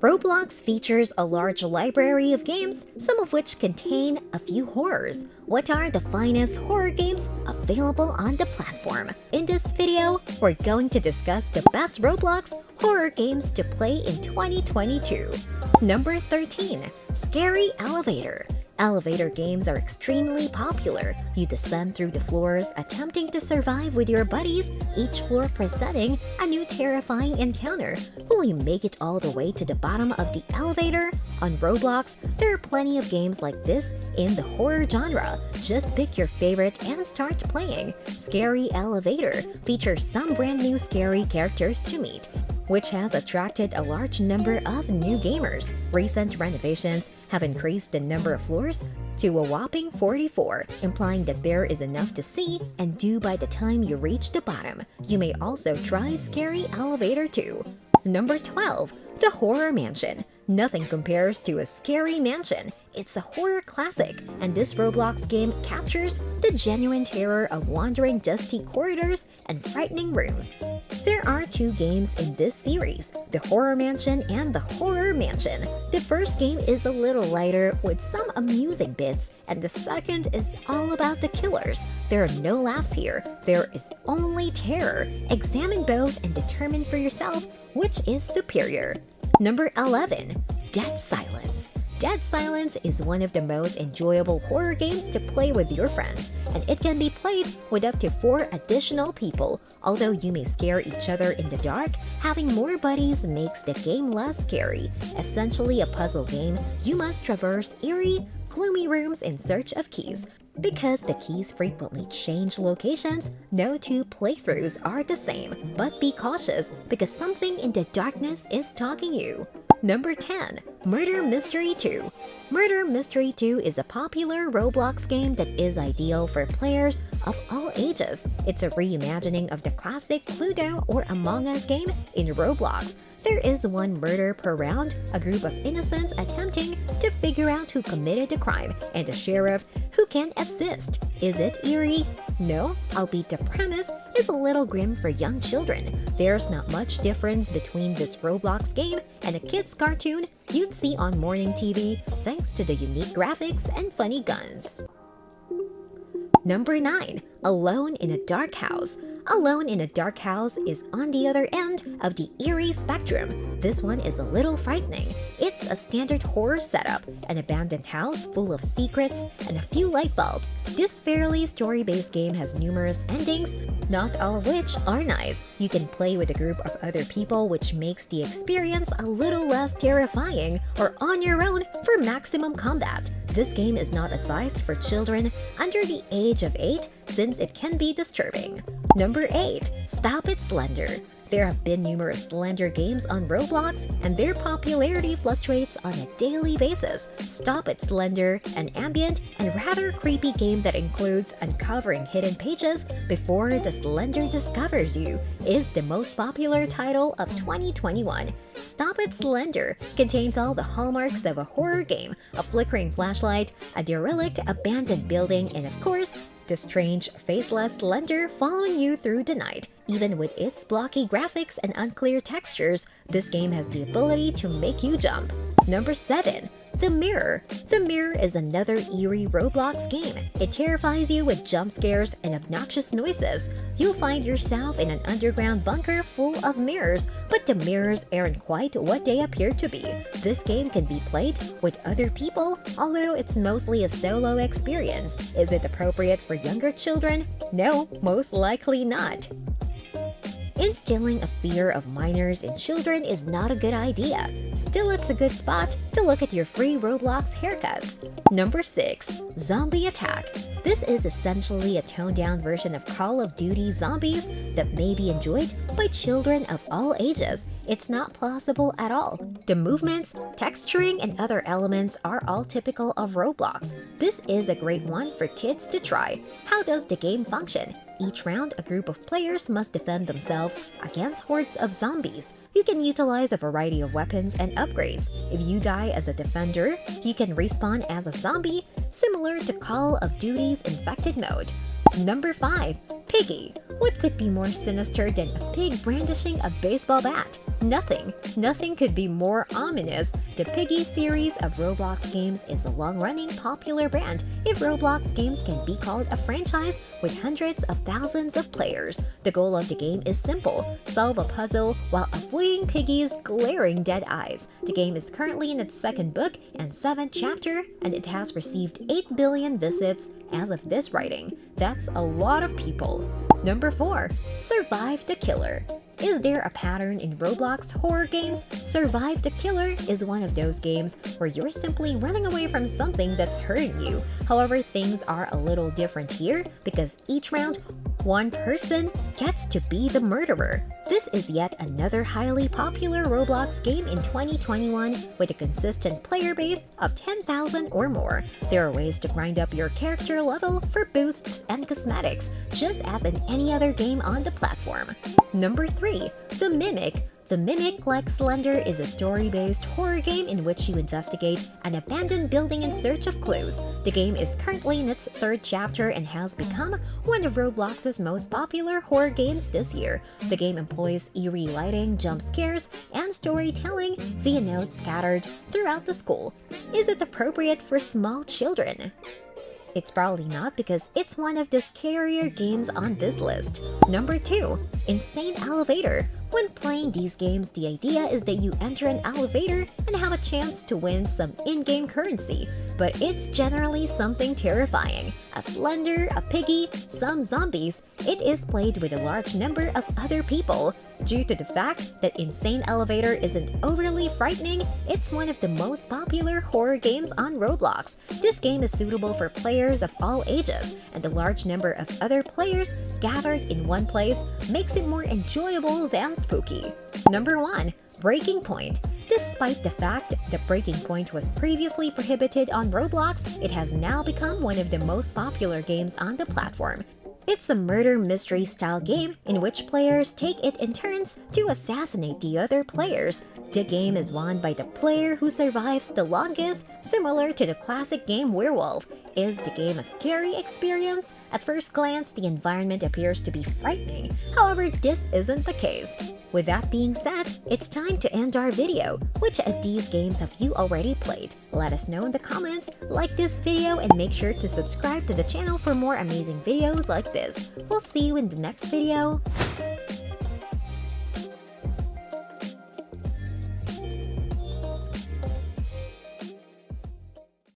Roblox features a large library of games, some of which contain a few horrors. What are the finest horror games available on the platform? In this video, we're going to discuss the best Roblox horror games to play in 2022. Number 13. Scary Elevator. Elevator games are extremely popular. You descend through the floors, attempting to survive with your buddies, each floor presenting a new terrifying encounter. Will you make it all the way to the bottom of the elevator? On Roblox, there are plenty of games like this in the horror genre. Just pick your favorite and start playing. Scary Elevator features some brand new scary characters to meet, which has attracted a large number of new gamers. Recent renovations have increased the number of floors to a whopping 44, implying that there is enough to see and do by the time you reach the bottom. You may also try Scary Elevator 2. Number 12. The Horror Mansion. Nothing compares to a scary mansion. It's a horror classic, and this Roblox game captures the genuine terror of wandering dusty corridors and frightening rooms. There are two games in this series, the Horror Mansion and the Horror Mansion. The first game is a little lighter with some amusing bits, and the second is all about the killers. There are no laughs here, there is only terror. Examine both and determine for yourself which is superior. Number 11. Dead Silence. Dead Silence is one of the most enjoyable horror games to play with your friends, and it can be played with up to 4 additional people. Although you may scare each other in the dark, having more buddies makes the game less scary. Essentially a puzzle game, you must traverse eerie, gloomy rooms in search of keys. Because the keys frequently change locations, no two playthroughs are the same, but be cautious because something in the darkness is stalking you. Number 10. Murder Mystery 2. Murder Mystery 2 is a popular Roblox game that is ideal for players of all ages. It's a reimagining of the classic Cluedo or Among Us game in Roblox. There is one murder per round, a group of innocents attempting to figure out who committed the crime, and a sheriff who can assist. Is it eerie? No, albeit the premise is a little grim for young children. There's not much difference between this Roblox game and a kid's cartoon you'd see on morning TV, thanks to the unique graphics and funny guns. Number 9. Alone in a Dark House. Alone in a Dark House is on the other end of the eerie spectrum. This one is a little frightening. It's a standard horror setup, an abandoned house full of secrets and a few light bulbs. This fairly story-based game has numerous endings, not all of which are nice. You can play with a group of other people, which makes the experience a little less terrifying, or on your own for maximum combat. This game is not advised for children under the age of 8 since it can be disturbing. Number 8. Stop It Slender. There have been numerous Slender games on Roblox, and their popularity fluctuates on a daily basis. Stop It Slender, an ambient and rather creepy game that includes uncovering hidden pages before the Slender discovers you, is the most popular title of 2021. Stop It Slender contains all the hallmarks of a horror game: a flickering flashlight, a derelict abandoned building, and of course, the strange, faceless Slender following you through the night. Even with its blocky graphics and unclear textures, this game has the ability to make you jump. Number 7. The Mirror. The Mirror is another eerie Roblox game. It terrifies you with jump scares and obnoxious noises. You'll find yourself in an underground bunker full of mirrors, but the mirrors aren't quite what they appear to be. This game can be played with other people, although it's mostly a solo experience. Is it appropriate for younger children? No, most likely not. Instilling a fear of minors in children is not a good idea. Still, it's a good spot to look at your free Roblox haircuts. Number 6. Zombie Attack. This is essentially a toned-down version of Call of Duty Zombies that may be enjoyed by children of all ages. It's not plausible at all. The movements, texturing, and other elements are all typical of Roblox. This is a great one for kids to try. How does the game function? Each round, a group of players must defend themselves against hordes of zombies. You can utilize a variety of weapons and upgrades. If you die as a defender, you can respawn as a zombie, similar to Call of Duty's Infected mode. Number 5. Piggy. What could be more sinister than a pig brandishing a baseball bat? Nothing could be more ominous. The Piggy series of Roblox games is a long-running popular brand if Roblox games can be called a franchise with hundreds of thousands of players. The goal of the game is simple: solve a puzzle while avoiding Piggy's glaring dead eyes. The game is currently in its second book and seventh chapter, and it has received 8 billion visits as of this writing. That's a lot of people. Number 4. Survive the Killer. Is there a pattern in Roblox horror games? Survive the Killer is one of those games where you're simply running away from something that's hurting you. However, things are a little different here because each round, one person gets to be the murderer. This is yet another highly popular Roblox game in 2021 with a consistent player base of 10,000 or more. There are ways to grind up your character level for boosts and cosmetics, just as in any other game on the platform. Number 3. The Mimic. The Mimic, like Slender, is a story-based horror game in which you investigate an abandoned building in search of clues. The game is currently in its third chapter and has become one of Roblox's most popular horror games this year. The game employs eerie lighting, jump scares, and storytelling via notes scattered throughout the school. Is it appropriate for small children? It's probably not because it's one of the scarier games on this list. Number 2. Insane Elevator. When playing these games, the idea is that you enter an elevator and have a chance to win some in-game currency, but it's generally something terrifying. A Slender, a Piggy, some zombies, it is played with a large number of other people. Due to the fact that Insane Elevator isn't overly frightening, it's one of the most popular horror games on Roblox. This game is suitable for players of all ages, and the large number of other players gathered in one place makes it more enjoyable than spooky. Number 1. Breaking Point. Despite the fact that Breaking Point was previously prohibited on Roblox, it has now become one of the most popular games on the platform. It's a murder mystery style game in which players take it in turns to assassinate the other players. The game is won by the player who survives the longest, similar to the classic game Werewolf. Is the game a scary experience? At first glance, the environment appears to be frightening. However, this isn't the case. With that being said, it's time to end our video. Which of these games have you already played? Let us know in the comments, like this video, and make sure to subscribe to the channel for more amazing videos like this. We'll see you in the next video.